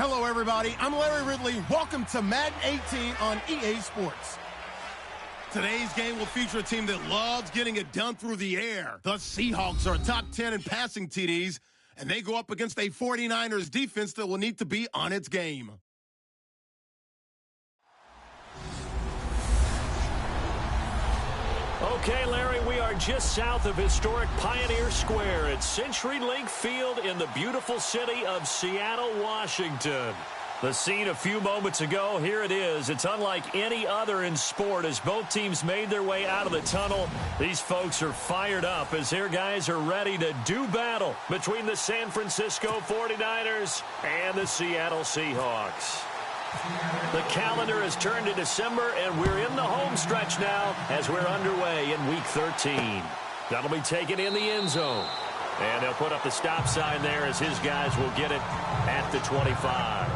Hello, everybody. I'm Larry Ridley. Welcome to Madden 18 on EA Sports. Today's game will feature a team that loves getting it done through the air. The Seahawks are top 10 in passing TDs, and they go up against a 49ers defense that will need to be on its game. Okay, Larry, we are just south of historic Pioneer Square at CenturyLink Field in the beautiful city of Seattle, Washington. The scene a few moments ago, here it is. It's unlike any other in sport as both teams made their way out of the tunnel. These folks are fired up as their guys are ready to do battle between the San Francisco 49ers and the Seattle Seahawks. The calendar has turned to December, and we're in the home stretch now as we're underway in Week 13. That'll be taken in the end zone. And they'll put up the stop sign there as his guys will get it at the 25.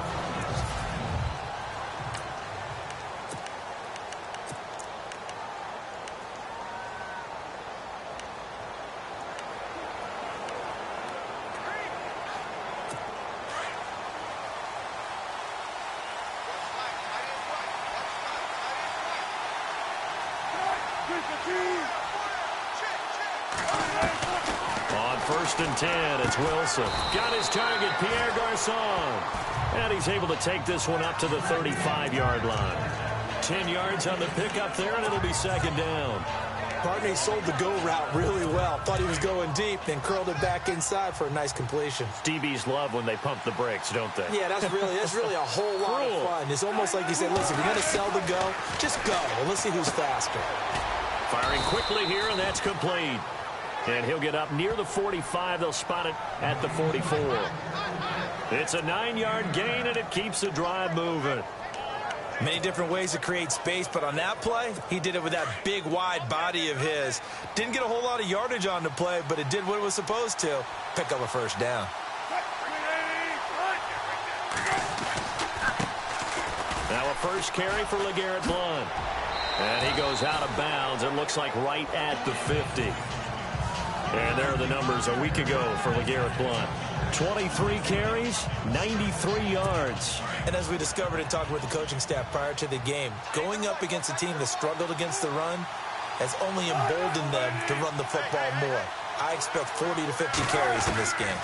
On 1st and 10, it's Wilson. Got his target, Pierre Garçon. And he's able to take this one up to the 35-yard line. 10 yards on the pickup there, and it'll be 2nd down. Partney sold the go route really well. Thought he was going deep, then curled it back inside for a nice completion. DBs love when they pump the brakes, don't they? Yeah, that's really a whole lot of fun. It's almost like he said, listen, if you're going to sell the go, just go. And let's see who's faster. Firing quickly here, and that's complete. And he'll get up near the 45. They'll spot it at the 44. It's a 9-yard gain, and it keeps the drive moving. Many different ways to create space, but on that play, he did it with that big, wide body of his. Didn't get a whole lot of yardage on the play, but it did what it was supposed to. Pick up a 1st down. Now a first carry for LeGarrette Blount. And he goes out of bounds. It looks like right at the 50. And there are the numbers a week ago for LeGarrette Blount. 23 carries, 93 yards. And as we discovered in talking with the coaching staff prior to the game, going up against a team that struggled against the run has only emboldened them to run the football more. I expect 40 to 50 carries in this game.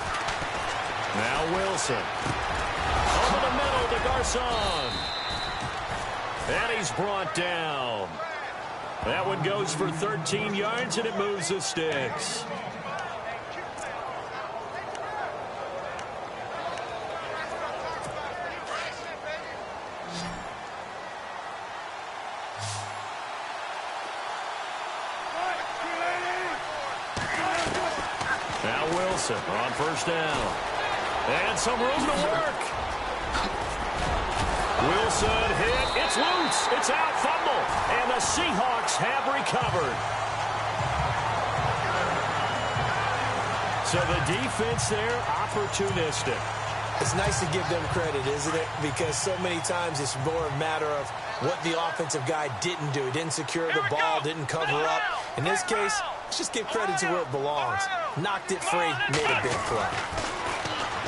Now Wilson. Over the middle to Garçon. And he's brought down. That one goes for 13 yards, and it moves the sticks. Now Wilson on 1st down. And some room to work. Wilson hit. It's loose. It's out. Fumble. And the Seahawks have recovered. So the defense there, opportunistic. It's nice to give them credit, isn't it? Because so many times it's more a matter of what the offensive guy didn't do. He didn't secure the ball, didn't cover up. In this case, let's just give credit to where it belongs. Knocked it free, made a big play.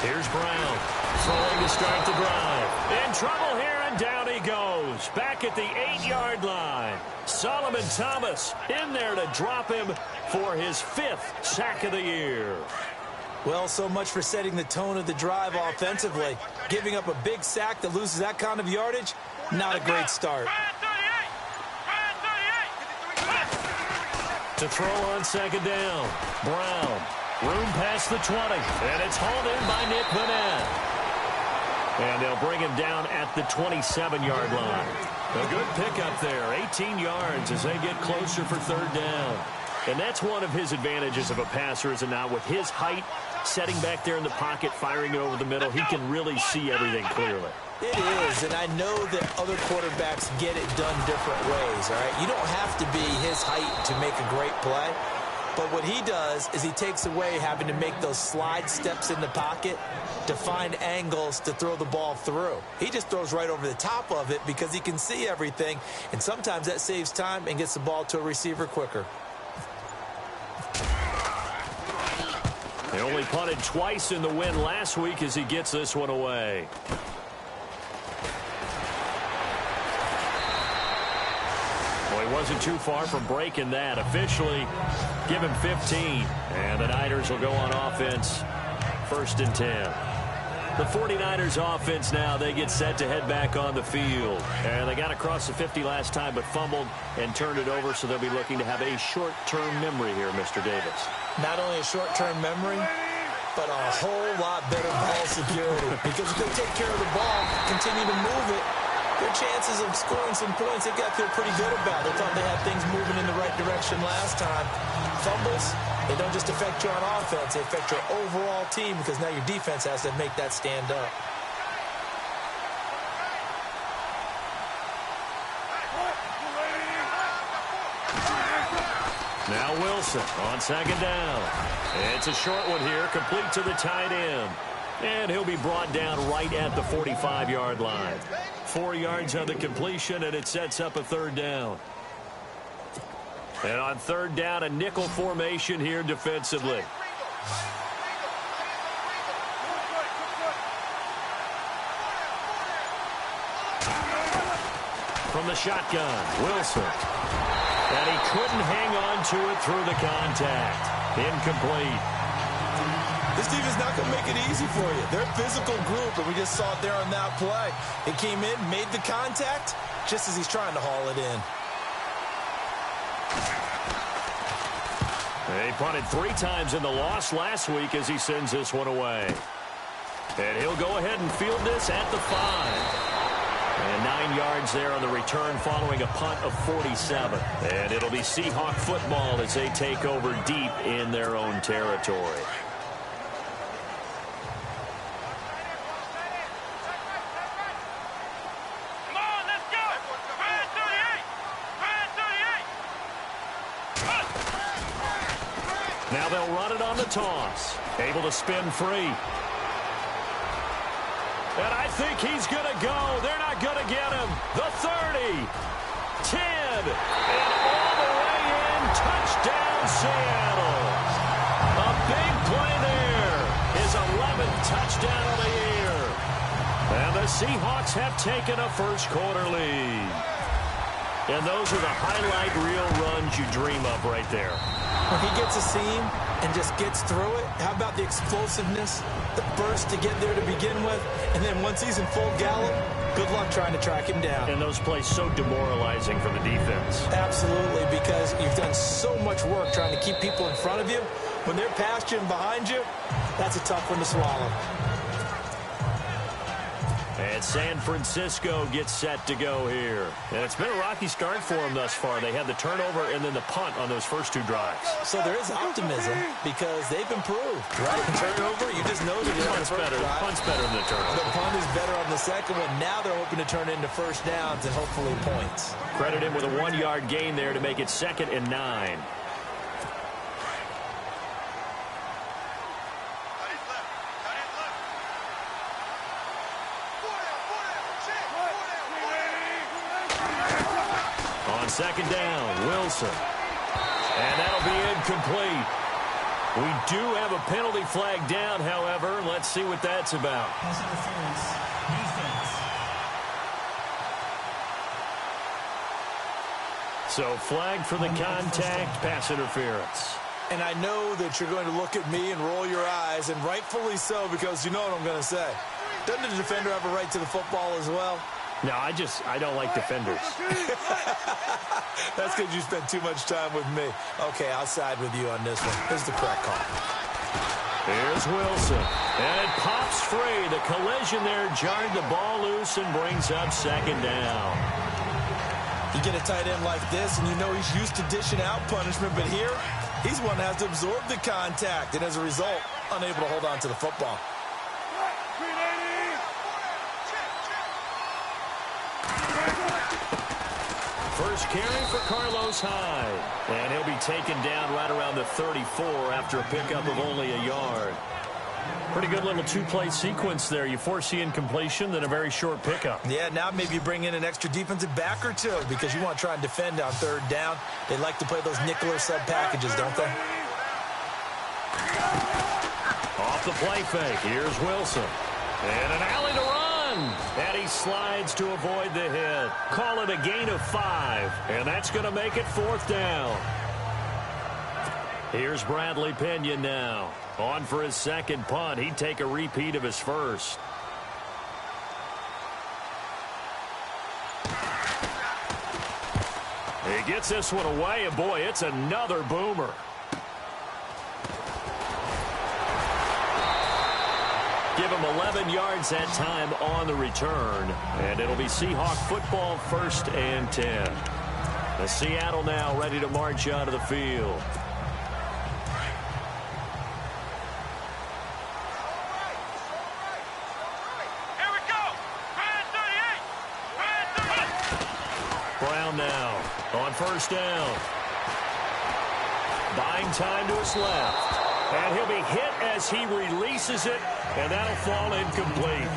Here's Brown. Throwing to start the drive. In trouble here, and down he goes. Back at the 8-yard line. Solomon Thomas in there to drop him for his 5th sack of the year. Well, so much for setting the tone of the drive offensively. Giving up a big sack that loses that kind of yardage, not a great start. To throw on 2nd down. Brown. Room past the 20. And it's hauled in by Nick Vanette. And they'll bring him down at the 27-yard line. A good pickup there. 18 yards as they get closer for 3rd down. And that's one of his advantages of a passer, is it not? With his height, setting back there in the pocket, firing it over the middle, he can really see everything clearly. It is, and I know that other quarterbacks get it done different ways, all right? You don't have to be his height to make a great play. But what he does is he takes away having to make those slide steps in the pocket to find angles to throw the ball through. He just throws right over the top of it because he can see everything, and sometimes that saves time and gets the ball to a receiver quicker. They only punted twice in the win last week as he gets this one away. wasn't too far from breaking that. Officially, give him 15. And the Niners will go on offense, 1st and 10. The 49ers offense now, they get set to head back on the field. And they got across the 50 last time but fumbled and turned it over, so they'll be looking to have a short-term memory here, Mr. Davis. Not only a short-term memory, but a whole lot better ball security. Because if they take care of the ball, continue to move it, their chances of scoring some points, they got to feel pretty good about. They thought they had things moving in the right direction last time. Fumbles, they don't just affect you on offense, they affect your overall team because now your defense has to make that stand up. Now Wilson on 2nd down. It's a short one here, complete to the tight end. And he'll be brought down right at the 45-yard line. 4 yards on the completion, and it sets up a 3rd down. And on 3rd down, a nickel formation here defensively. From the shotgun, Wilson. And he couldn't hang on to it through the contact. Incomplete. This team is not going to make it easy for you. They're a physical group, and we just saw it there on that play. He came in, made the contact, just as he's trying to haul it in. He punted 3 times in the loss last week as he sends this one away. And he'll go ahead and field this at the 5. And 9 yards there on the return following a punt of 47. And it'll be Seahawk football as they take over deep in their own territory. Now they'll run it on the toss. Able to spin free. And I think he's going to go. They're not going to get him. The 30. 10. And all the way in. Touchdown, Seattle. A big play there. His 11th touchdown of the year. And the Seahawks have taken a first-quarter lead. And those are the highlight reel runs you dream of right there. When he gets a seam and just gets through it, how about the explosiveness, the burst to get there to begin with, and then once he's in full gallop, good luck trying to track him down. And those plays so demoralizing for the defense. Absolutely, because you've done so much work trying to keep people in front of you. When they're past you and behind you, that's a tough one to swallow. And San Francisco gets set to go here. And it's been a rocky start for them thus far. They had the turnover and then the punt on those first 2 drives. So there is optimism because they've improved, right? Turnover, you just know that the punt's better. The punt's better than the turnover. The punt is better on the second one. Now they're hoping to turn into first downs and hopefully points. Credit him with a 1-yard gain there to make it 2nd and 9. On 2nd down, Wilson. And that'll be incomplete. We do have a penalty flag down, however. Let's see what that's about. Pass interference. Defense. So flag for the contact, pass interference. And I know that you're going to look at me and roll your eyes, and rightfully so, because you know what I'm going to say. Doesn't the defender have a right to the football as well? No, I don't like defenders. That's because you spend too much time with me. Okay, I'll side with you on this one. Here's the correct call. Here's Wilson. And it pops free. The collision there jarred the ball loose and brings up 2nd down. You get a tight end like this, and you know he's used to dishing out punishment, but here, he's one that has to absorb the contact, and as a result, unable to hold on to the football. First carry for Carlos Hyde. And he'll be taken down right around the 34 after a pickup of only a yard. Pretty good little 2-play sequence there. You force the incompletion, then a very short pickup. Yeah, now maybe you bring in an extra defensive back or 2 because you want to try and defend on 3rd down. They like to play those nickel or sub packages, don't they? Off the play fake. Here's Wilson. And an alley to run. run. And he slides to avoid the hit. Call it a gain of 5. And that's going to make it 4th down. Here's Bradley Pinion now. On for his second punt. He'd take a repeat of his first. He gets this one away, and boy, it's another boomer. Give him 11 yards that time on the return, and it'll be Seahawk football 1st and 10. The Seattle now ready to march out of the field. Brown now on 1st down. Buying time to his left. And he'll be hit as he releases it, and that'll fall incomplete.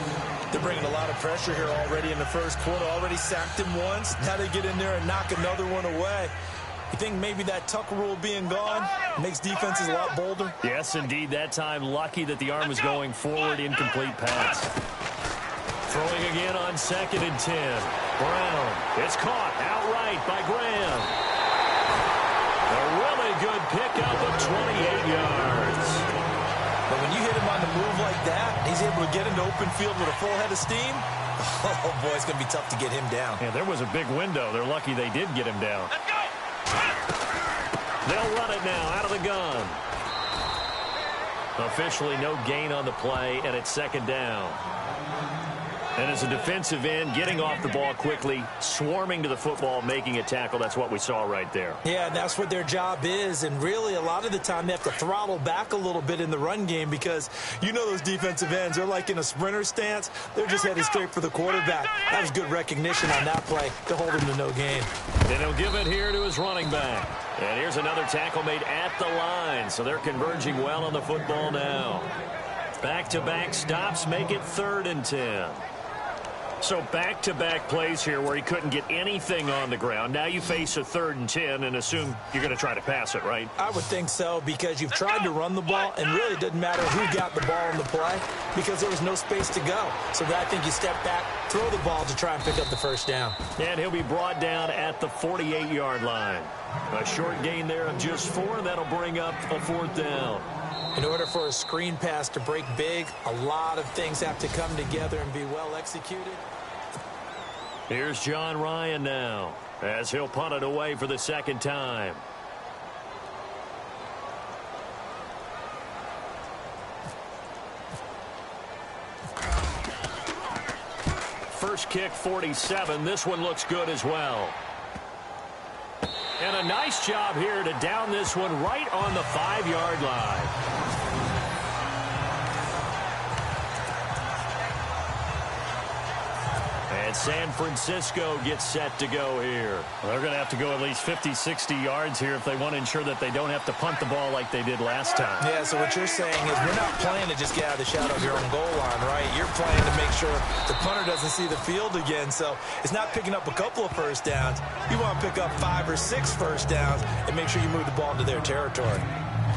They're bringing a lot of pressure here already in the first quarter. Already sacked him once. Now they get in there and knock another one away. You think maybe that tuck rule being gone makes defenses a lot bolder? Yes, indeed. That time, lucky that the arm was going forward. Incomplete pass. Throwing again on 2nd and 10. Brown. It's caught outright by Graham. A really good pickup of 28 yards. But when you hit him on the move like that, he's able to get into open field with a full head of steam. Oh, boy, it's going to be tough to get him down. Yeah, there was a big window. They're lucky they did get him down. Let's go! They'll run it now out of the gun. Officially no gain on the play, and it's 2nd down. And as a defensive end, getting off the ball quickly, swarming to the football, making a tackle, that's what we saw right there. Yeah, that's what their job is. And really, a lot of the time, they have to throttle back a little bit in the run game because you know those defensive ends, they're like in a sprinter stance. They're just headed straight for the quarterback. That was good recognition on that play to hold him to no gain. And he'll give it here to his running back. And here's another tackle made at the line. So they're converging well on the football now. Back-to-back stops make it 3rd and 10. So back-to-back plays here where he couldn't get anything on the ground. Now you face a 3rd and 10 and assume you're going to try to pass it, right? I would think so because you've tried to run the ball, and really it doesn't matter who got the ball in the play because there was no space to go. So I think you step back, throw the ball to try and pick up the 1st down. And he'll be brought down at the 48-yard line. A short gain there of just 4, and that'll bring up a 4th down. In order for a screen pass to break big, a lot of things have to come together and be well executed. Here's John Ryan now, as he'll punt it away for the 2nd time. First kick, 47. This one looks good as well. And a nice job here to down this one right on the 5-yard line. And San Francisco gets set to go here. Well, they're going to have to go at least 50, 60 yards here if they want to ensure that they don't have to punt the ball like they did last time. Yeah, so what you're saying is we're not playing to just get out of the shadow of your own goal line, right? You're playing to make sure the punter doesn't see the field again. So it's not picking up a couple of 1st downs. You want to pick up 5 or 6 1st downs and make sure you move the ball into their territory.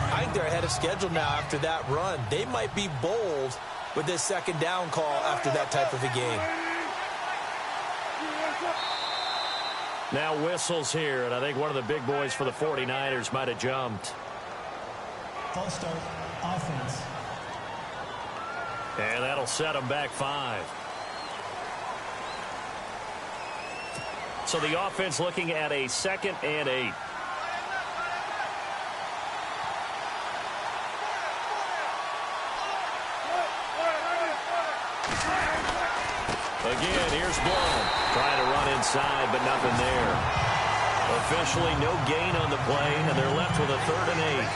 I think they're ahead of schedule now after that run. They might be bold with this 2nd down call after that type of a game. Now whistles here, and I think one of the big boys for the 49ers might have jumped. False start, offense. And that'll set them back 5. So the offense looking at a 2nd and 8. Again, here's Blown. Trying to run inside, but nothing there. Officially no gain on the play, and they're left with a 3rd and 8.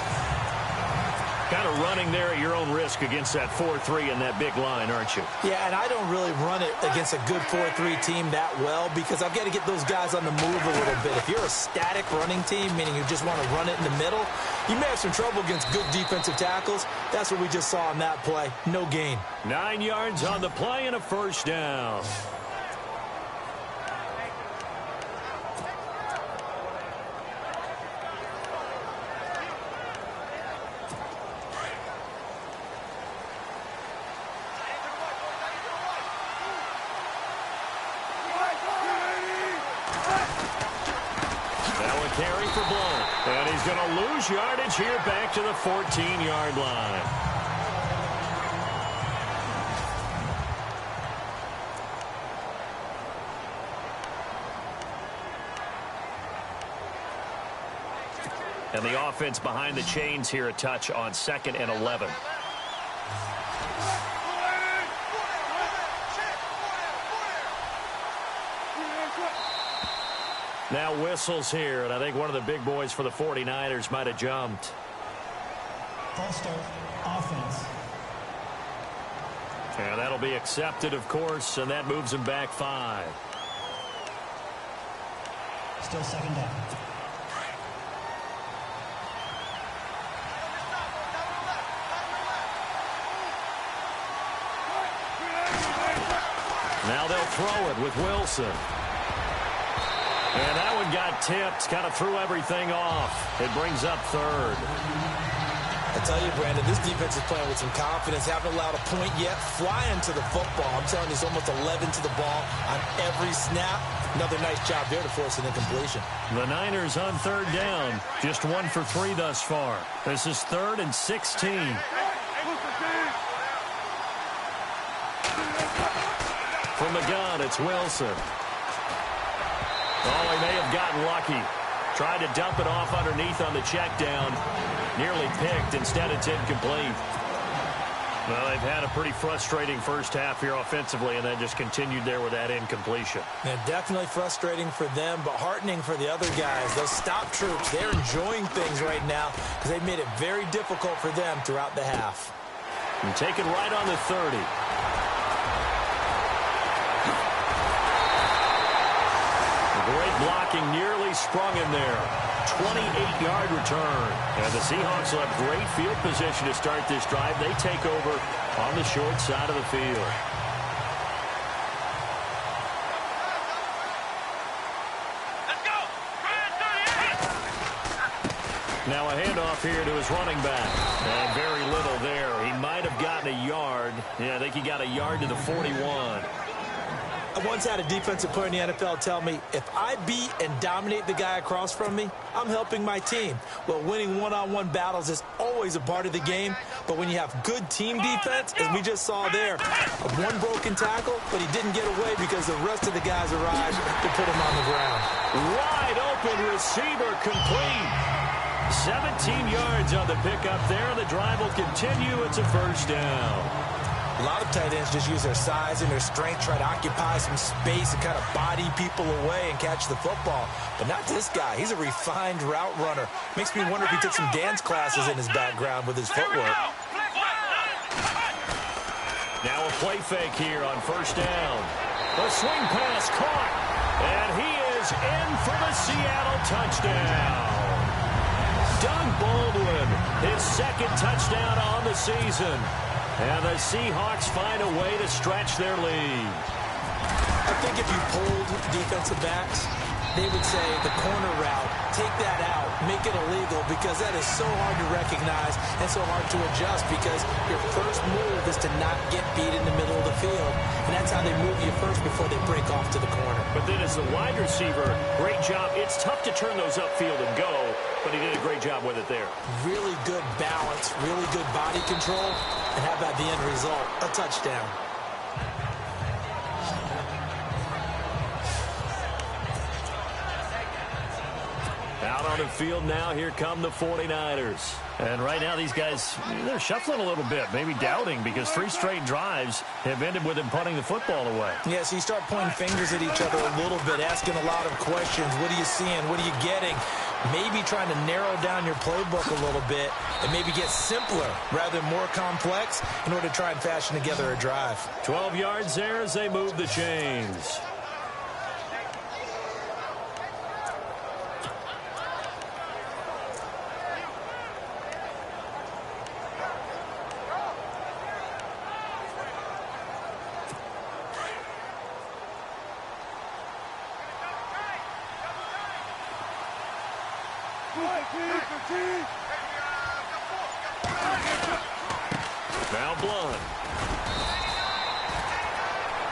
Kind of running there at your own risk against that 4-3 and that big line, aren't you? Yeah, and I don't really run it against a good 4-3 team that well because I've got to get those guys on the move a little bit. If you're a static running team, meaning you just want to run it in the middle, you may have some trouble against good defensive tackles. That's what we just saw on that play. No gain. 9 yards on the play and a 1st down. carry for Blount. And he's going to lose yardage here back to the 14-yard line. And the offense behind the chains here, a touch on 2nd and 11. Now whistles here, and I think one of the big boys for the 49ers might have jumped. False start, offense. And that'll be accepted, of course, and that moves him back 5. Still 2nd down. Now they'll throw it with Wilson. And that one got tipped, kind of threw everything off. It brings up 3rd. I tell you, Brandon, this defense is playing with some confidence. Haven't allowed a point yet. Flying to the football. I'm telling you, it's almost 11 to the ball on every snap. Another nice job there to force an incompletion. The Niners on 3rd down. Just 1 for 3 thus far. This is 3rd and 16. From the gun, it's Wilson. Oh, he may have gotten lucky. Tried to dump it off underneath on the check down. Nearly picked. Instead, it's incomplete. Well, they've had a pretty frustrating first half here offensively, and then just continued there with that incompletion. Yeah, definitely frustrating for them, but heartening for the other guys. Those stop troops, they're enjoying things right now because they've made it very difficult for them throughout the half. And take it right on the 30. Great blocking, nearly sprung him there. 28-yard return. And the Seahawks will have great field position to start this drive. They take over on the short side of the field. Let's go! Now a handoff here to his running back. And very little there. He might have gotten a yard. Yeah, I think he got a yard to the 41. I once had a defensive player in the NFL tell me, if I beat and dominate the guy across from me, I'm helping my team. Well, winning one-on-one battles is always a part of the game, but when you have good team defense, as we just saw there, one broken tackle, but he didn't get away because the rest of the guys arrived to put him on the ground. Wide open receiver complete. 17 yards on the pickup there. The drive will continue. It's a first down. A lot of tight ends just use their size and their strength, try to occupy some space and kind of body people away and catch the football. But not this guy. He's a refined route runner. Makes me wonder if he took some dance classes in his background with his footwork. Now a play fake here on first down. The swing pass caught. And he is in for the Seattle touchdown. Doug Baldwin, his 2nd touchdown on the season. And the Seahawks find a way to stretch their lead. I think if you pulled defensive backs, they would say the corner route, take that out, make it illegal, because that is so hard to recognize and so hard to adjust, because your first move is to not get beat in the middle of the field. And that's how they move you first before they break off to the corner. But then as the wide receiver, great job. It's tough to turn those upfield and go, but he did a great job with it there. Really good balance, really good body control, and how about the end result? A touchdown. Out on the field now, here come the 49ers. And right now these guys, they're shuffling a little bit, maybe doubting, because 3 straight drives have ended with them punting the football away. Yeah, so you start pointing fingers at each other a little bit, asking a lot of questions. What are you seeing? What are you getting? Maybe trying to narrow down your playbook a little bit and maybe get simpler rather than more complex in order to try and fashion together a drive. 12 yards there as they move the chains. Now Blount.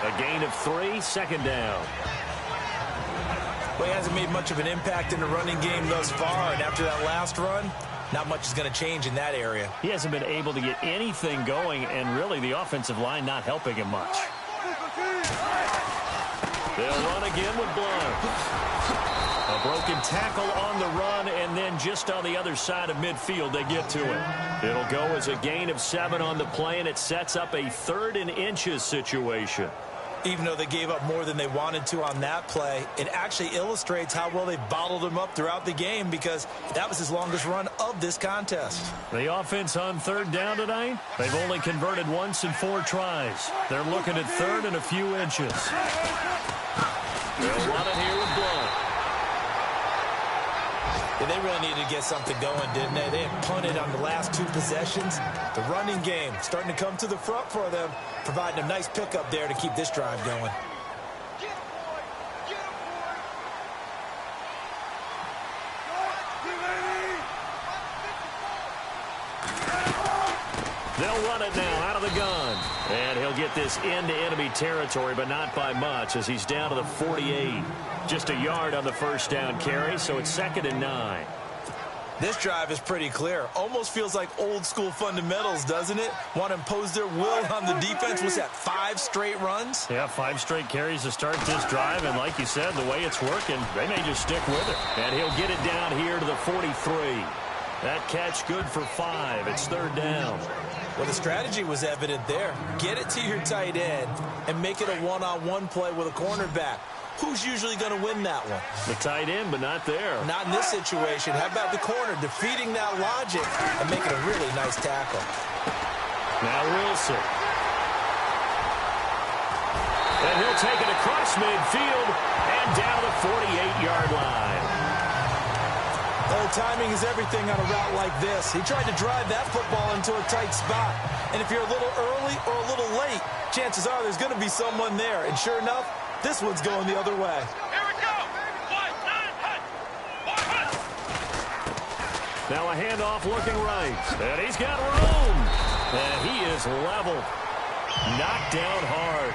A gain of 3, 2nd down. Well, he hasn't made much of an impact in the running game thus far, and after that last run, not much is going to change in that area. He hasn't been able to get anything going, and really the offensive line not helping him much. They'll run again with Blunt. A broken tackle on the run, and then just on the other side of midfield, they get to it. It'll go as a gain of 7 on the play, and it sets up a 3rd and inches situation. Even though they gave up more than they wanted to on that play, it actually illustrates how well they bottled him up throughout the game, because that was his longest run of this contest. The offense on 3rd down tonight, they've only converted once in 4 tries. They're looking at 3rd and a few inches. They'll run it here with Blunt. Yeah, they really needed to get something going, didn't they? They had punted on the last 2 possessions. The running game starting to come to the front for them, providing a nice pickup there to keep this drive going. They'll run it now out of the gun. And he'll get this into enemy territory, but not by much, as he's down to the 48. Just a yard on the first down carry, so it's 2nd and 9. This drive is pretty clear. Almost feels like old school fundamentals, doesn't it? Want to impose their will on the defense. Was that 5 straight runs? Yeah, 5 straight carries to start this drive, and like you said, the way it's working, they may just stick with it. And he'll get it down here to the 43. That catch good for 5. It's 3rd down. Well, the strategy was evident there. Get it to your tight end and make it a one-on-one play with a cornerback. Who's usually going to win that one? The tight end, but not there. Not in this situation. How about the corner defeating that logic and making a really nice tackle? Now Wilson. And he'll take it across midfield and down the 48-yard line. Oh, timing is everything on a route like this. He tried to drive that football into a tight spot. And if you're a little early or a little late, chances are there's going to be someone there. And sure enough, this one's going the other way. Here we go. Now a handoff looking right. And he's got room. And he is leveled. Knocked down hard.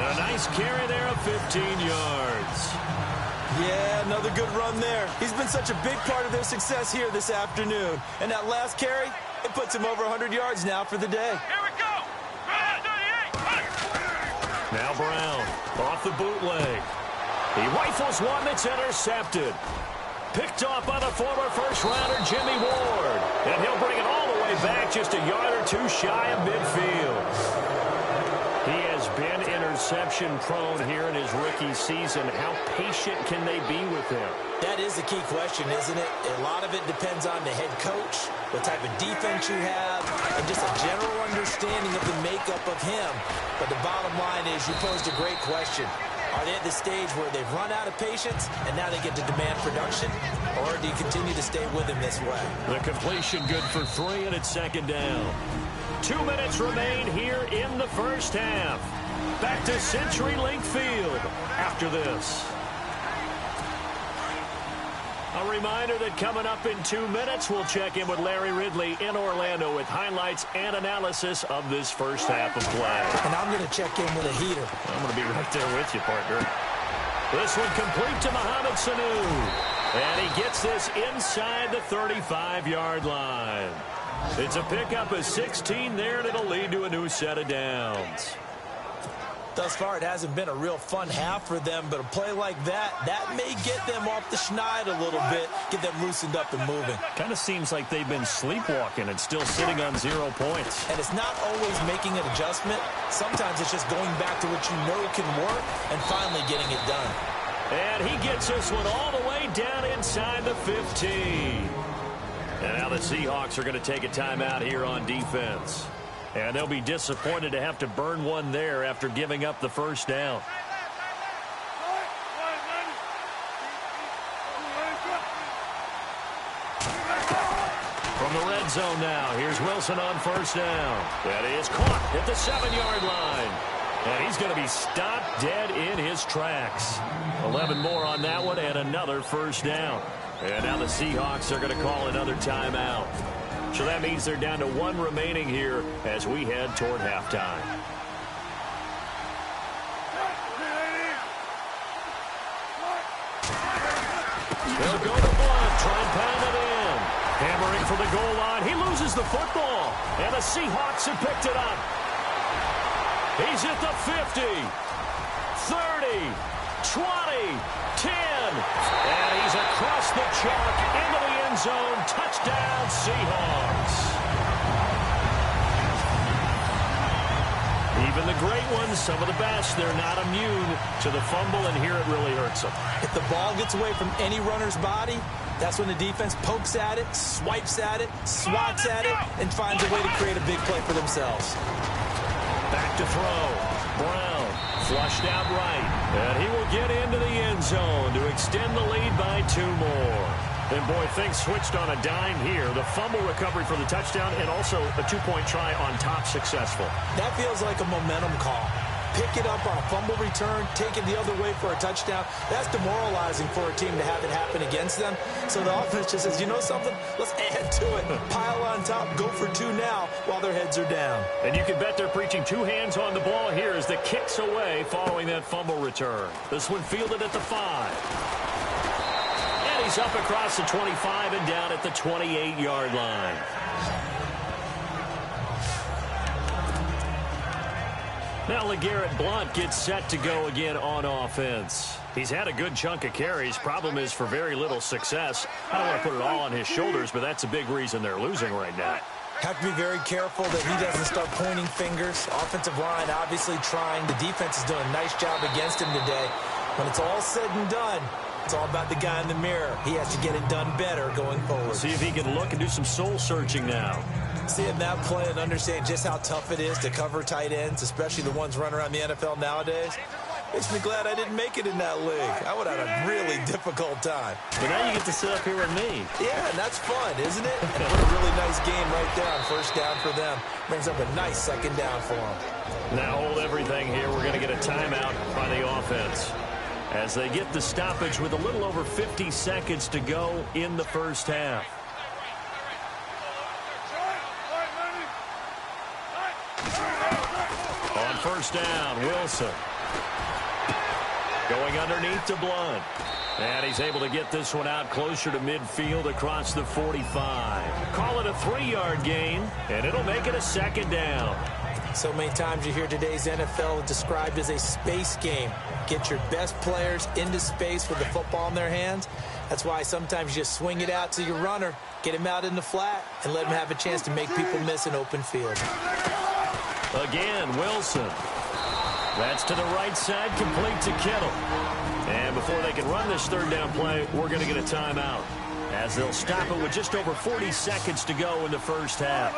And a nice carry there of 15 yards. Yeah, another good run there. He's been such a big part of their success here this afternoon. And that last carry, it puts him over 100 yards now for the day. Here we go. 38. Now Brown off the bootleg. He rifles one that's intercepted. Picked off by the former first-rounder Jimmy Ward. And he'll bring it all the way back just a yard or 2 shy of midfield. He has been interception-prone here in his rookie season. How patient can they be with him? That is the key question, isn't it? A lot of it depends on the head coach, what type of defense you have, and just a general understanding of the makeup of him. But the bottom line is you posed a great question. Are they at the stage where they've run out of patience and now they get to demand production? Or do you continue to stay with him this way? The completion good for 3, and it's 2nd down. 2 minutes remain here in the first half. Back to CenturyLink Field after this. A reminder that coming up in 2 minutes, we'll check in with Larry Ridley in Orlando with highlights and analysis of this first half of play. And I'm going to check in with a heater. I'm going to be right there with you, partner. This one complete to Mohamed Sanu. And he gets this inside the 35-yard line. It's a pickup of 16 there, and it'll lead to a new set of downs. Thus far, it hasn't been a real fun half for them, but a play like that may get them off the schneid a little bit, get them loosened up and moving. Kind of seems like they've been sleepwalking and still sitting on 0 points. And it's not always making an adjustment. Sometimes it's just going back to what you know can work and finally getting it done. And he gets this one all the way down inside the 15. And now the Seahawks are going to take a timeout here on defense. And they'll be disappointed to have to burn one there after giving up the first down. From the red zone now, here's Wilson on first down. That is caught at the 7-yard line. And he's going to be stopped dead in his tracks. 11 more on that one and another first down. And now the Seahawks are going to call another timeout. So that means they're down to 1 remaining here as we head toward halftime. They'll go to Blunt, try and pound it in. Hammering for the goal line. He loses the football. And the Seahawks have picked it up. He's at the 50, 30, 20, 10. And he's across the chalk into the end zone. Touchdown, Seahawks. Even the great ones, some of the best, they're not immune to the fumble, and here it really hurts them. If the ball gets away from any runner's body, that's when the defense pokes at it, swipes at it, swats at it, and finds a way to create a big play for themselves. Back to throw. Brown flushed out right. And he will get into the end zone to extend the lead by 2 more. And, boy, things switched on a dime here. The fumble recovery for the touchdown and also a 2-point try on top successful. That feels like a momentum call. Pick it up on a fumble return, take it the other way for a touchdown. That's demoralizing for a team to have it happen against them. So the offense just says, you know something? Let's add to it. Pile on top, go for 2 now while their heads are down. And you can bet they're preaching 2 hands on the ball here as the kick's away following that fumble return. This one fielded at the 5. And he's up across the 25 and down at the 28-yard line. Now LeGarrette Blount gets set to go again on offense. He's had a good chunk of carries. Problem is for very little success. I don't want to put it all on his shoulders, but that's a big reason they're losing right now. Have to be very careful that he doesn't start pointing fingers. Offensive line obviously trying. The defense is doing a nice job against him today. When it's all said and done, it's all about the guy in the mirror. He has to get it done better going forward. See if he can look and do some soul searching now. Seeing that play and understand just how tough it is to cover tight ends, especially the ones running around the NFL nowadays, makes me glad I didn't make it in that league. I would have had a really difficult time. But now you get to sit up here with me. Yeah, and that's fun, isn't it? And what a really nice game right there on first down for them. Brings up a nice second down for them. Now hold everything here. We're going to get a timeout by the offense as they get the stoppage with a little over 50 seconds to go in the first half. On first down, Wilson. Going underneath to Blount. And he's able to get this one out closer to midfield across the 45. Call it a 3-yard gain, and it'll make it a second down. So many times you hear today's NFL described as a space game. Get your best players into space with the football in their hands. That's why sometimes you just swing it out to your runner, get him out in the flat, and let him have a chance to make people miss an open field. Again, Wilson. That's to the right side, complete to Kittle. And before they can run this third down play, we're going to get a timeout, as they'll stop it with just over 40 seconds to go in the first half.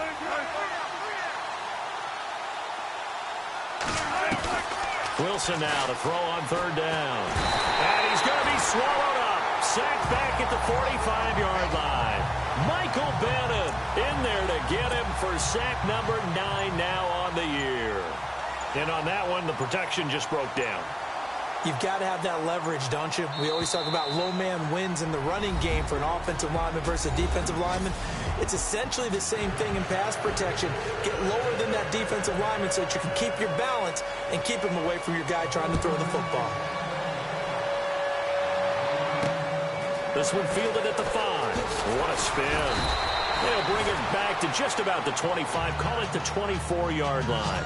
Wilson now to throw on third down. And he's going to be swallowed up. Sacked back at the 45-yard line. Michael Bennett in there to get him for sack number 9 now on the year. And on that one, the protection just broke down. You've got to have that leverage, don't you? We always talk about low man wins in the running game for an offensive lineman versus a defensive lineman. It's essentially the same thing in pass protection. Get lower than that defensive lineman so that you can keep your balance and keep him away from your guy trying to throw the football. This one fielded at the 5. What a spin. They'll bring it back to just about the 25. Call it the 24-yard line.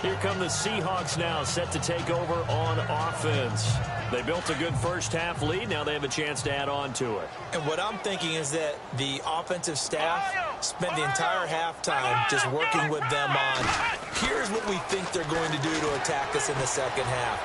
Here come the Seahawks now, set to take over on offense. They built a good first-half lead. Now they have a chance to add on to it. And what I'm thinking is that the offensive staff spent the entire halftime just working with them on, here's what we think they're going to do to attack us in the second half.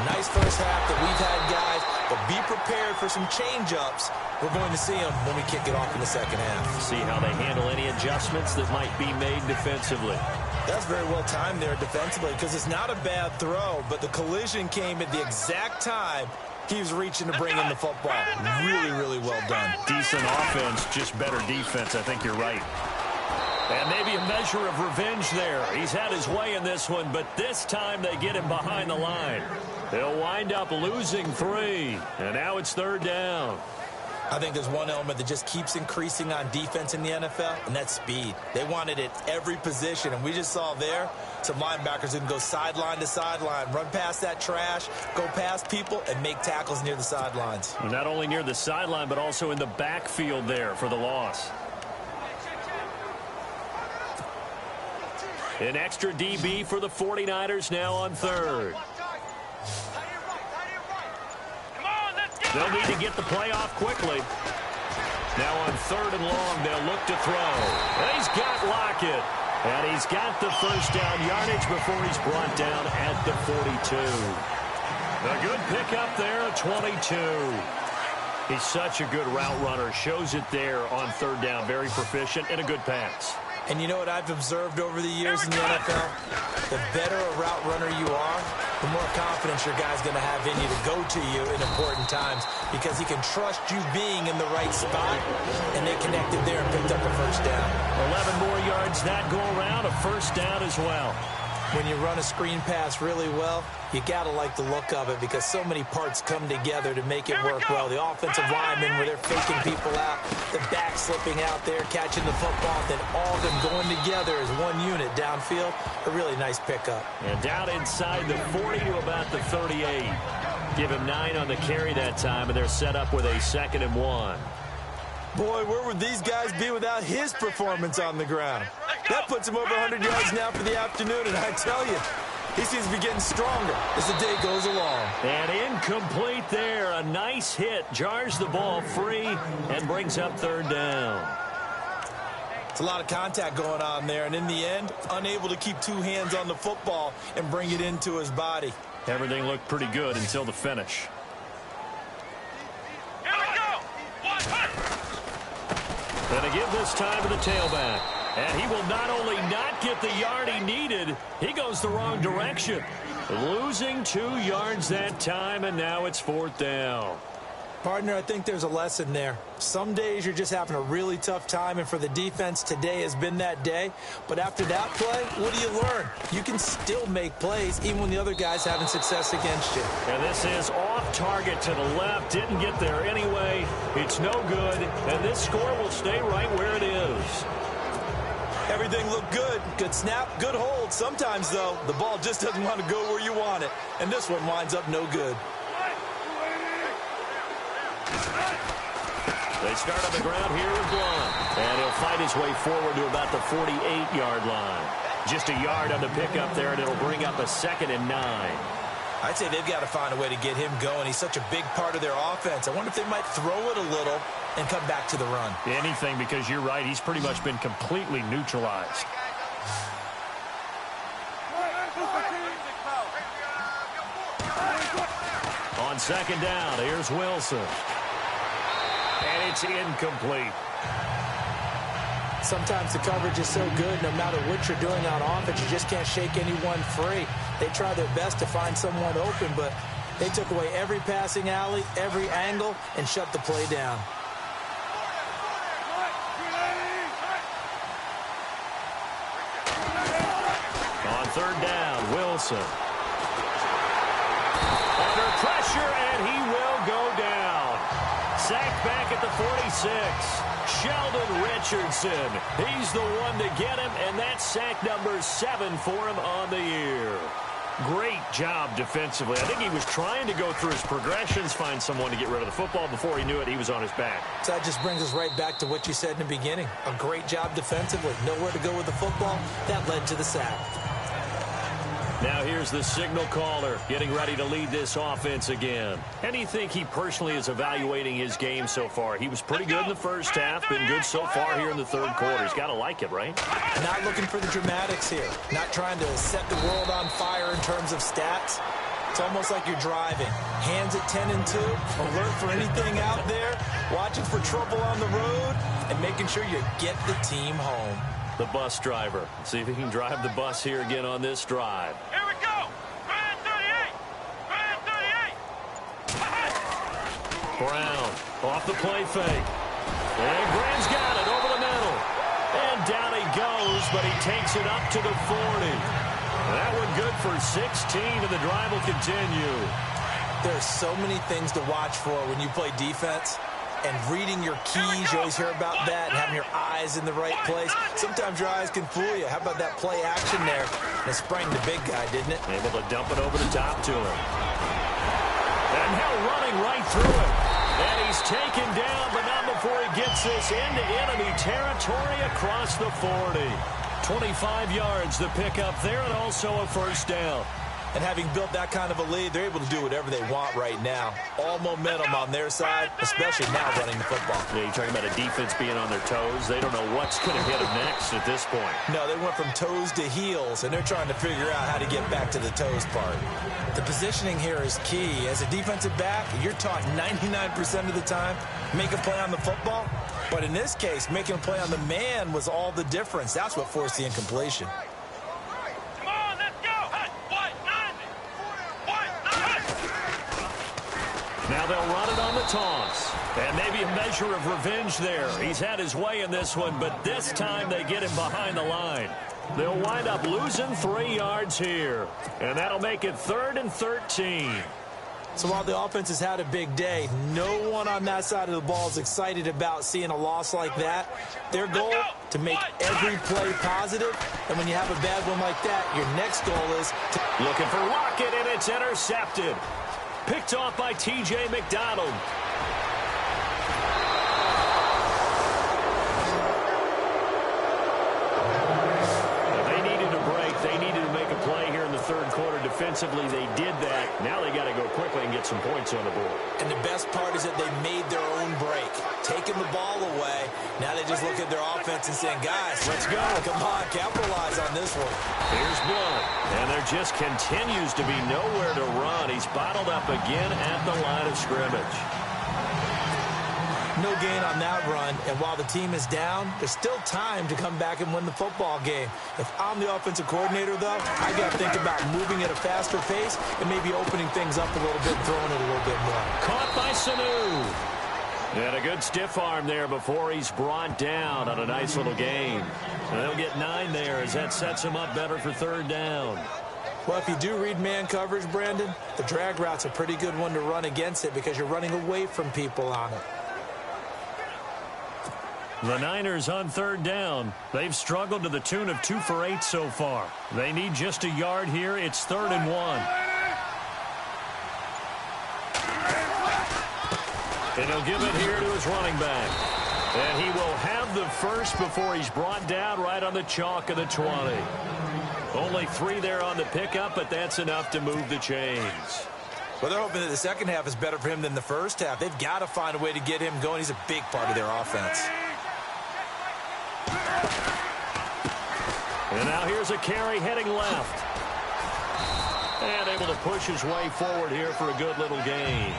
Nice first half that we've had, guys, but be prepared for some change-ups. We're going to see them when we kick it off in the second half. See how they handle any adjustments that might be made defensively. That's very well timed there defensively because it's not a bad throw, but the collision came at the exact time he was reaching to bring in the football. Really, really well done. Decent offense, just better defense. I think you're right. And maybe a measure of revenge there. He's had his way in this one, but this time they get him behind the line. They'll wind up losing 3, and now it's third down. I think there's one element that just keeps increasing on defense in the NFL, and that's speed. They want it at every position, and we just saw there some linebackers who can go sideline to sideline, run past that trash, go past people, and make tackles near the sidelines. Not only near the sideline, but also in the backfield there for the loss. An extra DB for the 49ers now on third. They'll need to get the play off quickly. Now on third and long, they'll look to throw. And he's got Lockett. And he's got the first down yardage before he's brought down at the 42. A good pickup there, 22. He's such a good route runner. Shows it there on third down. Very proficient and a good pass. And you know what I've observed over the years in the NFL? The better a route runner you are, the more confidence your guy's going to have in you to go to you in important times because he can trust you being in the right spot, and they connected there and picked up a first down. 11 more yards that go around, a first down as well. When you run a screen pass really well, you got to like the look of it because so many parts come together to make it work well. The offensive linemen where they're faking people out, the back slipping out there, catching the football, then all of them going together as one unit downfield. A really nice pickup. And down inside the 40 to about the 38. Give him 9 on the carry that time, and they're set up with a 2nd and 1. Boy, where would these guys be without his performance on the ground? That puts him over 100 yards now for the afternoon, and I tell you, he seems to be getting stronger as the day goes along. And incomplete there. A nice hit. Jars the ball free and brings up third down. It's a lot of contact going on there, and in the end, unable to keep 2 hands on the football and bring it into his body. Everything looked pretty good until the finish. Here we go. And to give this time to the tailback. And he will not only not get the yard he needed, he goes the wrong direction. Losing 2 yards that time, and now it's 4th down. Partner, I think there's a lesson there. Some days you're just having a really tough time, and for the defense, today has been that day. But after that play, what do you learn? You can still make plays even when the other guy's having success against you. And this is off target to the left. Didn't get there anyway. It's no good, and this score will stay right where it is. Everything looked good. Good snap, good hold. Sometimes, though, the ball just doesn't want to go where you want it. And this one winds up no good. They start on the ground here with Blunt. And he'll fight his way forward to about the 48-yard line. Just a yard on the pickup there, and it'll bring up a 2nd and 9. I'd say they've got to find a way to get him going. He's such a big part of their offense. I wonder if they might throw it a little and come back to the run. Anything, because you're right. He's pretty much been completely neutralized. On 2nd down, here's Wilson. And it's incomplete. Sometimes the coverage is so good, no matter what you're doing on offense, you just can't shake anyone free. They try their best to find someone open, but they took away every passing alley, every angle, and shut the play down. On 3rd down, Wilson. Under pressure, and he will go down. Sacked back at the 46. Sheldon Richardson. He's the one to get him, and that's sack number 7 for him on the year. Great job defensively. I think he was trying to go through his progressions, find someone to get rid of the football. Before he knew it, he was on his back. So that just brings us right back to what you said in the beginning. A great job defensively. Nowhere to go with the football. That led to the sack. Now here's the signal caller getting ready to lead this offense again. And do you think he personally is evaluating his game so far? He was pretty good in the first half, been good so far here in the 3rd quarter. He's got to like it, right? Not looking for the dramatics here. Not trying to set the world on fire in terms of stats. It's almost like you're driving. Hands at 10 and 2, alert for anything out there, watching for trouble on the road, and making sure you get the team home. The bus driver. Let's see if he can drive the bus here again on this drive. Here we go. Grand 38. Grand 38. Brown off the play fake. And Graham's got it over the middle. And down he goes, but he takes it up to the 40. That one good for 16, and the drive will continue. There's so many things to watch for when you play defense. and reading your keys. You always hear about that, and having your eyes in the right place. Sometimes your eyes can fool you. How about that play action there? And it sprang the big guy, didn't it? Able to dump it over the top to him. And Hill running right through it. And he's taken down, but not before he gets this into enemy territory across the 40. 25 yards the pickup there, and also a first down. And having built that kind of a lead, they're able to do whatever they want right now. All momentum on their side, especially now running the football. Yeah, you're talking about a defense being on their toes. They don't know what's going to hit them next at this point. No, they went from toes to heels, and they're trying to figure out how to get back to the toes part. The positioning here is key. As a defensive back, you're taught 99% of the time, make a play on the football. But in this case, making a play on the man was all the difference. That's what forced the incompletion. Now they'll run it on the toss. And maybe a measure of revenge there. He's had his way in this one, but this time they get him behind the line. They'll wind up losing 3 yards here. And that'll make it 3rd and 13. So while the offense has had a big day, no one on that side of the ball is excited about seeing a loss like that. Their goal, to make every play positive. And when you have a bad one like that, your next goal is to... Looking for Lockett, and it's intercepted. Picked off by T.J. McDonald. They needed a break. They needed to make a play here in the third quarter. Defensively, they did that. Now they got to go quickly and get some points on the board. And the best part is that they made their own break. Taking the ball away. Now they just look at their offense and saying, guys, let's go. Come on, capitalize on this one. Here's Blunt. And there just continues to be nowhere to run. He's bottled up again at the line of scrimmage. No gain on that run, and while the team is down, there's still time to come back and win the football game. If I'm the offensive coordinator, though, I got to think about moving at a faster pace and maybe opening things up a little bit, throwing it a little bit more. Caught by Sanu. And a good stiff arm there before he's brought down on a nice little gain. And they'll get 9 there as that sets him up better for 3rd down. Well, if you do read man coverage, Brandon, the drag route's a pretty good one to run against it because you're running away from people on it. The Niners on 3rd down. They've struggled to the tune of 2 for 8 so far. They need just a yard here. It's 3rd and 1. And he'll give it here to his running back. And he will have the first before he's brought down right on the chalk of the 20. Only 3 there on the pickup, but that's enough to move the chains. Well, they're hoping that the second half is better for him than the first half. They've got to find a way to get him going. He's a big part of their offense. And now here's a carry heading left. And able to push his way forward here for a good little gain.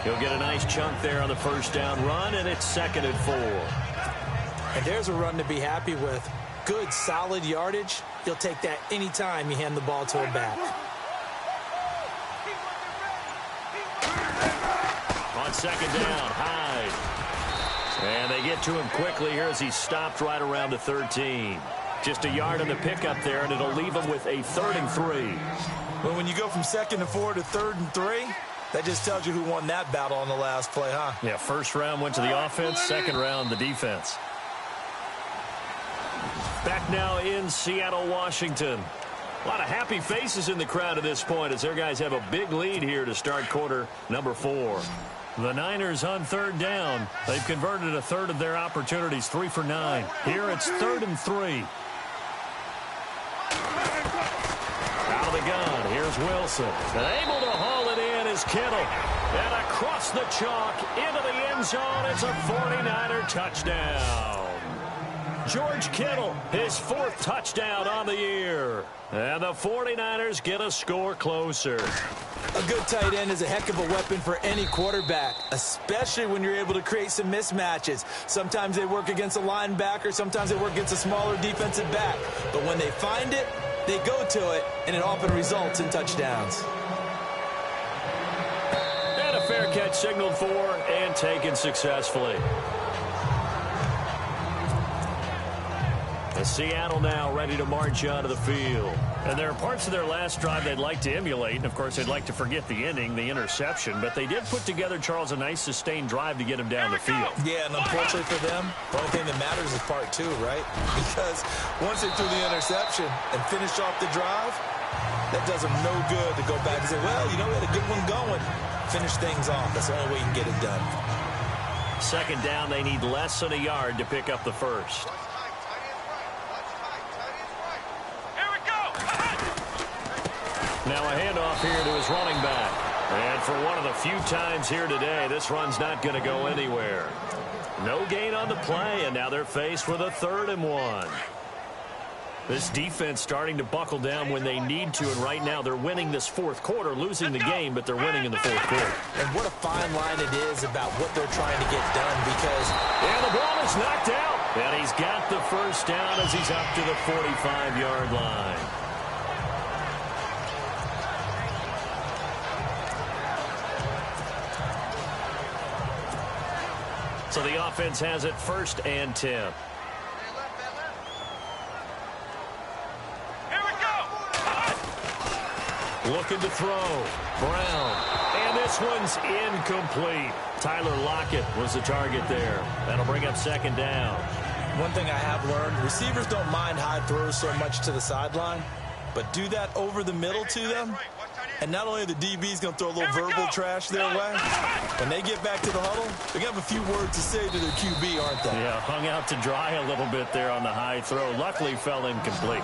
He'll get a nice chunk there on the first down run, and it's 2nd and 4. And there's a run to be happy with. Good, solid yardage. You'll take that anytime you hand the ball to a back. On 2nd down, Hyde. And they get to him quickly here as he's stopped right around the 13. Just a yard on the pickup there, and it'll leave him with a 3rd and 3. Well, when you go from 2nd and 4 to 3rd and 3, that just tells you who won that battle on the last play, huh? Yeah, first round went to the offense, second round the defense. Back now in Seattle, Washington. A lot of happy faces in the crowd at this point as their guys have a big lead here to start quarter number 4. The Niners on 3rd down. They've converted a third of their opportunities, 3 for 9. Here it's 3rd and 3. Out of the gun, here's Wilson. And able to haul it in is Kittle. And across the chalk, into the end zone, it's a 49er touchdown. George Kittle, his 4th touchdown on the year. And the 49ers get a score closer. A good tight end is a heck of a weapon for any quarterback, especially when you're able to create some mismatches. Sometimes they work against a linebacker, sometimes they work against a smaller defensive back. But when they find it, they go to it, and it often results in touchdowns. And a fair catch signaled for and taken successfully. Seattle now ready to march onto the field. And there are parts of their last drive they'd like to emulate. And, of course, they'd like to forget the inning, the interception. But they did put together, Charles, a nice sustained drive to get him down the field. Yeah, and unfortunately for them, the only thing that matters is part two, right? Because once they threw the interception and finished off the drive, that does them no good to go back and say, well, you know, we had a good one going. Finish things off. That's the only way you can get it done. Second down, they need less than a yard to pick up the first. Now a handoff here to his running back. And for one of the few times here today, this run's not going to go anywhere. No gain on the play, and now they're faced with a 3rd and 1. This defense starting to buckle down when they need to, and right now they're winning this 4th quarter, losing the game, but they're winning in the 4th quarter. And what a fine line it is about what they're trying to get done because... And the ball is knocked out. And he's got the first down as he's up to the 45-yard line. So the offense has it 1st and 10. Here we go. Looking to throw. Brown. And this one's incomplete. Tyler Lockett was the target there. That'll bring up 2nd down. One thing I have learned, receivers don't mind high throws so much to the sideline, but do that over the middle to them. And not only are the DBs going to throw a little verbal trash their way, when they get back to the huddle, they're going to have a few words to say to their QB, aren't they? Yeah, hung out to dry a little bit there on the high throw. Luckily fell incomplete.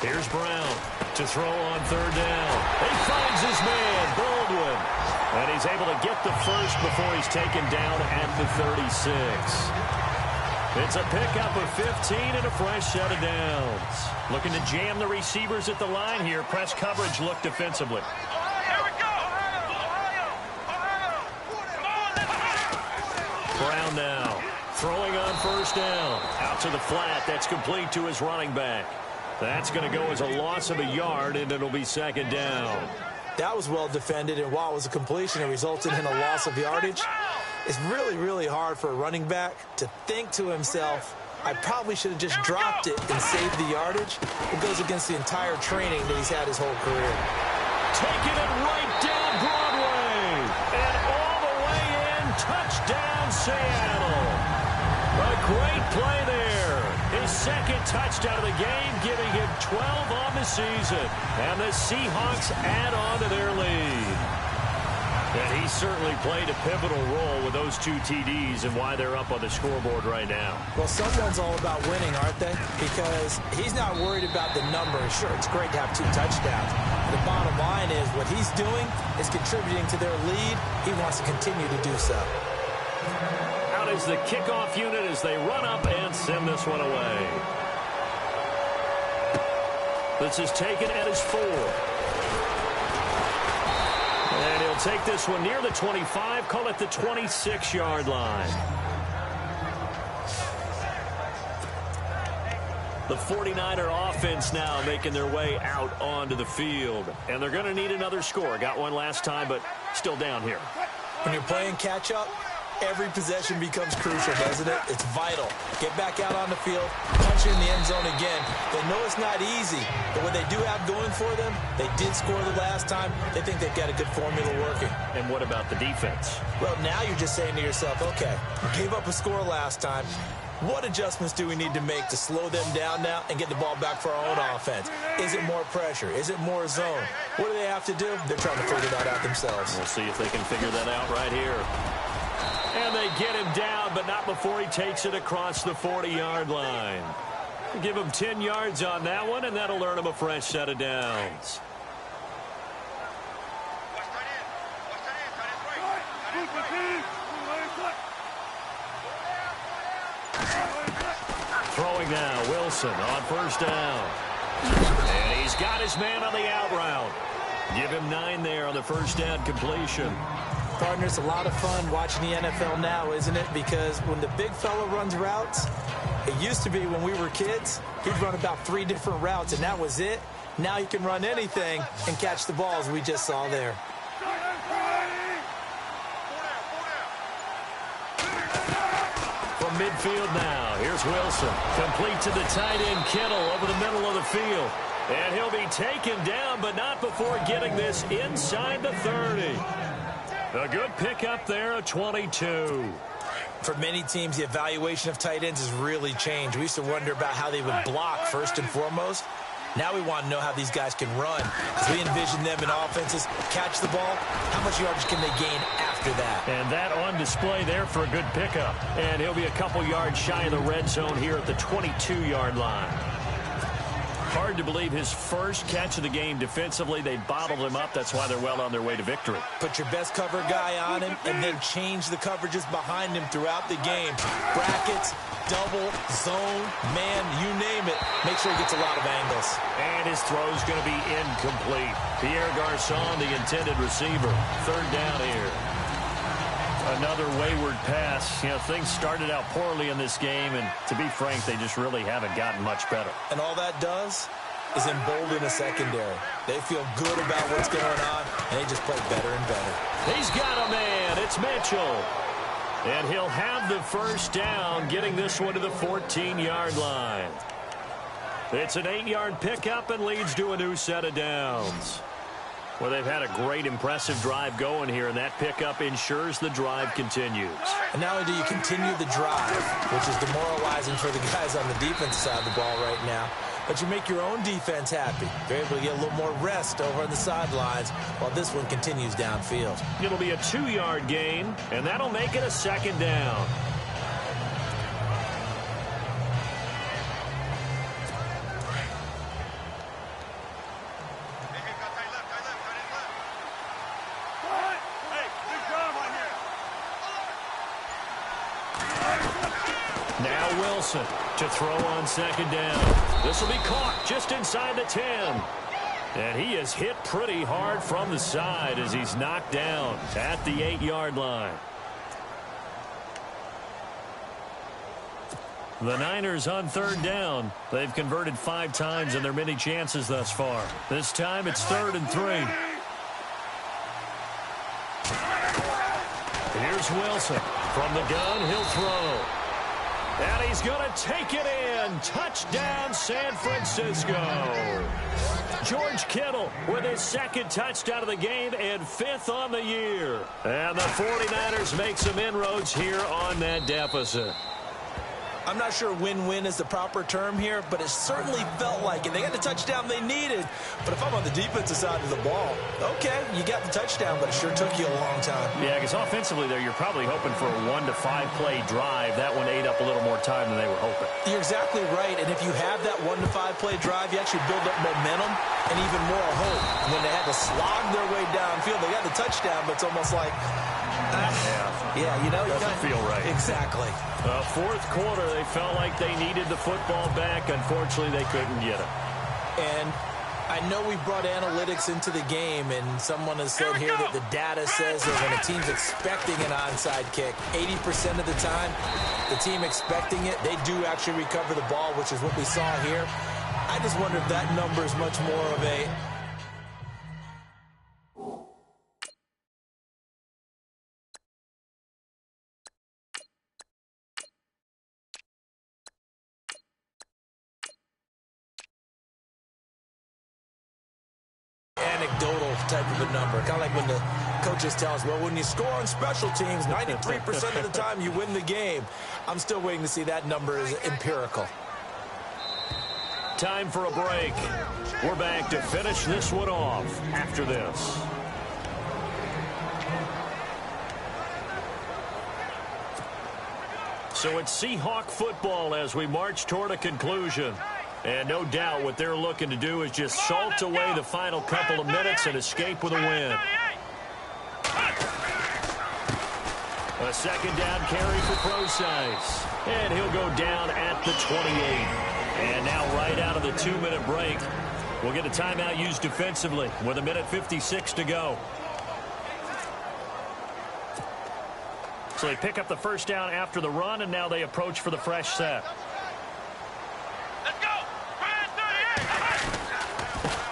Here's Brown to throw on 3rd down. He finds his man, Baldwin. And he's able to get the first before he's taken down at the 36. It's a pickup of 15 and a fresh set of downs. Looking to jam the receivers at the line here. Press coverage look defensively. Here we go. Brown now throwing on 1st down. Out to the flat. That's complete to his running back. That's going to go as a loss of a yard, and it'll be 2nd down. That was well defended, and while it was a completion, it resulted in a loss of yardage. It's really, really hard for a running back to think to himself, I probably should have just dropped it and saved the yardage. It goes against the entire training that he's had his whole career. Taking it right down Broadway. And all the way in, touchdown Seattle. A great play there. His 2nd touchdown of the game, giving him 12 on the season. And the Seahawks add on to their lead. And he certainly played a pivotal role with those 2 TDs and why they're up on the scoreboard right now. Well, someone's all about winning, aren't they? Because he's not worried about the numbers. Sure, it's great to have 2 touchdowns. The bottom line is what he's doing is contributing to their lead. He wants to continue to do so. Out is the kickoff unit as they run up and send this one away. This is taken at his 4. And he'll take this one near the 25, call it the 26-yard line. The 49er offense now making their way out onto the field. And they're going to need another score. Got one last time, but still down here. When you're playing catch-up, every possession becomes crucial, doesn't it? It's vital. Get back out on the field, punch in the end zone again. They know it's not easy, but what they do have going for them, they did score the last time. They think they've got a good formula working. And what about the defense? Well, now you're just saying to yourself, okay, we gave up a score last time. What adjustments do we need to make to slow them down now and get the ball back for our own offense? Is it more pressure? Is it more zone? What do they have to do? They're trying to figure that out themselves. We'll see if they can figure that out right here. And they get him down, but not before he takes it across the 40-yard line. Give him 10 yards on that one, and that'll earn him a fresh set of downs. Throwing now, Wilson on 1st down. And he's got his man on the out route. Give him 9 there on the 1st down completion. Partner, it's a lot of fun watching the NFL now, isn't it? Because when the big fella runs routes, It used to be when we were kids, he'd run about 3 different routes, and that was it. Now he can run anything and catch the balls we just saw there. From midfield now, here's Wilson. Complete to the tight end, Kittle, over the middle of the field. And he'll be taken down, but not before getting this inside the 30. A good pickup there, a 22. For many teams, the evaluation of tight ends has really changed. We used to wonder about how they would block first and foremost. Now we want to know how these guys can run. As we envision them in offenses, catch the ball, how much yardage can they gain after that? And that on display there for a good pickup. And he'll be a couple yards shy of the red zone here at the 22-yard line. Hard to believe his first catch of the game defensively. They bottled him up. That's why they're well on their way to victory. Put your best cover guy on him and then change the coverages behind him throughout the game. Brackets, double, zone, man, you name it. Make sure he gets a lot of angles. And his throw's going to be incomplete. Pierre Garçon, the intended receiver. Third down here. Another wayward pass. You know, things started out poorly in this game, and to be frank, they just really haven't gotten much better. And all that does is embolden a secondary. They feel good about what's going on, and they just play better and better. He's got a man. It's Mitchell. And he'll have the first down, getting this one to the 14-yard line. It's an 8-yard pickup and leads to a new set of downs. Well, they've had a great, impressive drive going here, and that pickup ensures the drive continues. And not only do you continue the drive, which is demoralizing for the guys on the defensive side of the ball right now, but you make your own defense happy. They're able to get a little more rest over on the sidelines while this one continues downfield. It'll be a 2-yard gain, and that'll make it a second down. Now Wilson to throw on second down. This will be caught just inside the 10. And he is hit pretty hard from the side as he's knocked down at the 8-yard line. The Niners on third down. They've converted 5 times in their many chances thus far. This time it's 3rd and 3. Here's Wilson. From the gun, he'll throw. And he's going to take it in. Touchdown, San Francisco. George Kittle with his 2nd touchdown of the game and 5th on the year. And the 49ers make some inroads here on that deficit. I'm not sure win-win is the proper term here, but it certainly felt like it. They got the touchdown they needed. But if I'm on the defensive side of the ball, okay, you got the touchdown, but it sure took you a long time. Yeah, because offensively there, you're probably hoping for a 1 to 5 play drive. That one ate up a little more time than they were hoping. You're exactly right, and if you have that 1 to 5 play drive, you actually build up momentum and even more hope. When they had to slog their way downfield, they got the touchdown, but it's almost like, yeah, you know, doesn't feel right. Exactly. 4th quarter, they felt like they needed the football back. Unfortunately, they couldn't get it. And I know we brought analytics into the game, and someone has said here that the data says that when a team's expecting an onside kick, 80% of the time, the team expecting it, they do actually recover the ball, which is what we saw here. I just wonder if that number is much more of a anecdotal type of a number. Kind of like when the coaches tell us, well, when you score on special teams, 93% of the time you win the game. I'm still waiting to see that number is empirical. Time for a break. We're back to finish this one off after this. So it's Seahawk football as we march toward a conclusion. And no doubt what they're looking to do is just salt away the final couple of minutes and escape with a win. A 2nd down carry for Procise. And he'll go down at the 28. And now right out of the 2-minute break, we'll get a timeout used defensively with 1:56 to go. So they pick up the first down after the run, and now they approach for the fresh set. Let's go. Man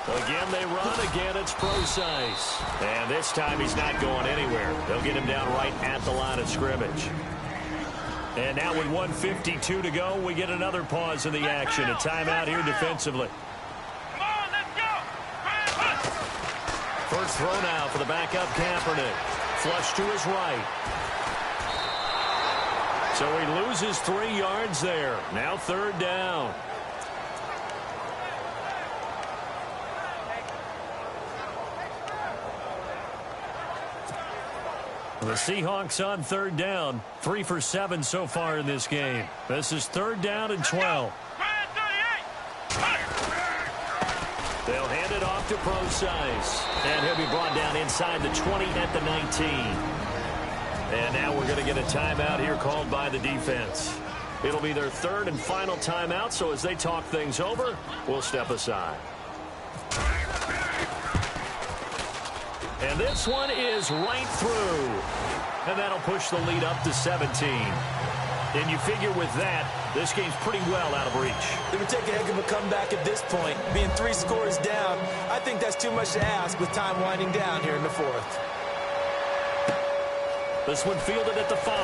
38. Again, they run. Again, it's Procise. And this time he's not going anywhere. They'll get him down right at the line of scrimmage. And now with 1:52 to go, we get another pause in the action. A timeout here defensively. Come on, let's go. First throw now for the backup Kaepernick. Flush to his right. So he loses 3 yards there. Now third down. The Seahawks on third down. 3 for 7 so far in this game. This is third down and 12. Man 38. They'll hand it off to Procise. And he'll be brought down inside the 20 at the 19. And now we're going to get a timeout here called by the defense. It'll be their third and final timeout, so as they talk things over, we'll step aside. And this one is right through. And that'll push the lead up to 17. And you figure with that, this game's pretty well out of reach. It would take a heck of a comeback at this point. Being 3 scores down, I think that's too much to ask with time winding down here in the fourth. This one fielded at the 5.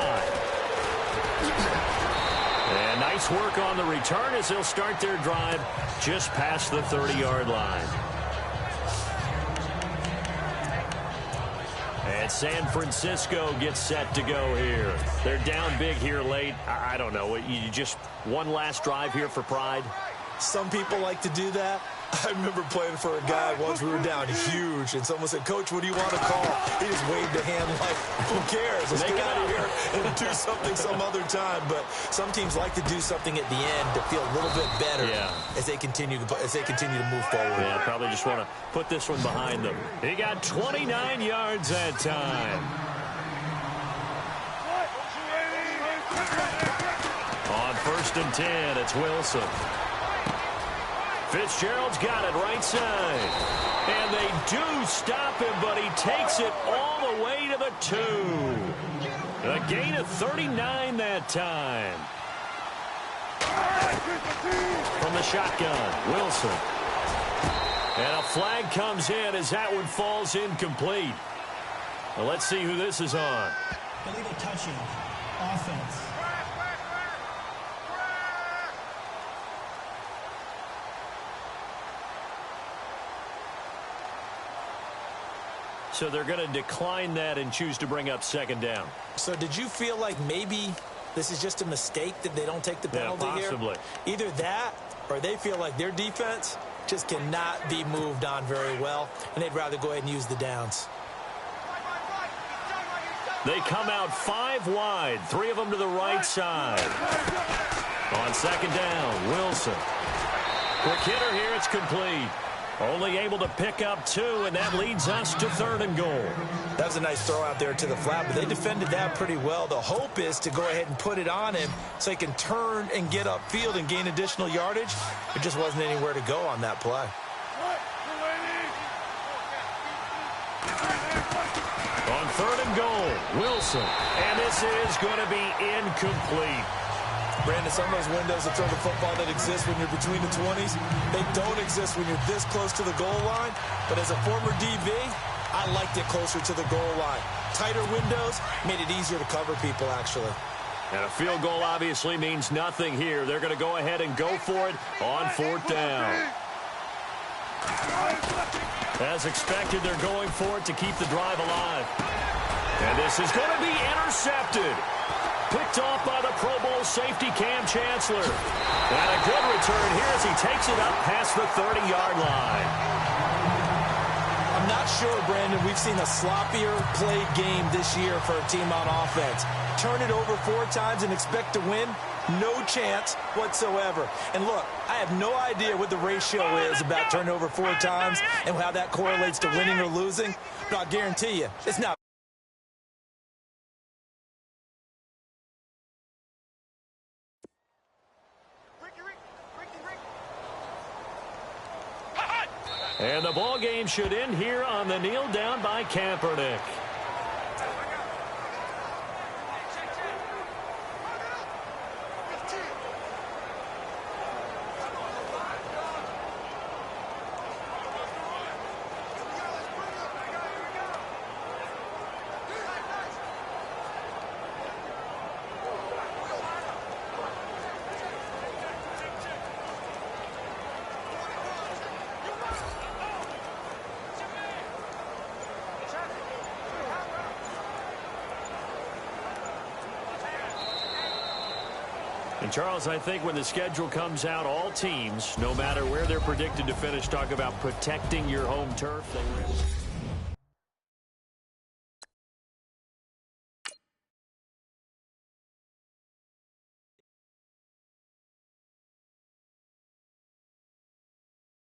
And nice work on the return as they'll start their drive just past the 30-yard line. And San Francisco gets set to go here. They're down big here late. I don't know. You just one last drive here for pride? Some people like to do that. I remember playing for a guy once. We were down huge, and someone said, "Coach, what do you want to call?" He just waved a hand like, "Who cares? Let's get out of here and do something some other time." But some teams like to do something at the end to feel a little bit better as they continue to move forward. Yeah, probably just want to put this one behind them. He got 29 yards that time. On 1st and 10, it's Wilson. Fitzgerald's got it right side. And they do stop him, but he takes it all the way to the 2. A gain of 39 that time. From the shotgun, Wilson. And a flag comes in as that one falls incomplete. Well, let's see who this is on. Illegal touching. Offense. So they're going to decline that and choose to bring up 2nd down. So did you feel like maybe this is just a mistake that they don't take the penalty possibly. here? Either that or they feel like their defense just cannot be moved on very well, and they'd rather go ahead and use the downs. They come out 5 wide, 3 of them to the right side. On 2nd down, Wilson. Quick hitter here, it's complete. Only able to pick up 2, and that leads us to 3rd and goal. That was a nice throw out there to the flat, but they defended that pretty well. The hope is to go ahead and put it on him so he can turn and get upfield and gain additional yardage. There just wasn't anywhere to go on that play. On 3rd and goal, Wilson. And this is going to be incomplete. Brandon, some of those windows to throw the football that exist when you're between the 20s, they don't exist when you're this close to the goal line. But as a former DB, I liked it closer to the goal line. Tighter windows made it easier to cover people, actually. And a field goal obviously means nothing here. They're going to go ahead and go for it on 4th down. As expected, they're going for it to keep the drive alive. And this is going to be intercepted. Picked off by the Pro Bowl safety Cam Chancellor. And a good return here as he takes it up past the 30-yard line. I'm not sure, Brandon, we've seen a sloppier played game this year for a team on offense. Turn it over 4 times and expect to win? No chance whatsoever. And look, I have no idea what the ratio is about turning over 4 times and how that correlates to winning or losing. But I'll guarantee you, it's not. And the ball game should end here on the kneel down by Kaepernick. And, Charles, I think when the schedule comes out, all teams, no matter where they're predicted to finish, talk about protecting your home turf. They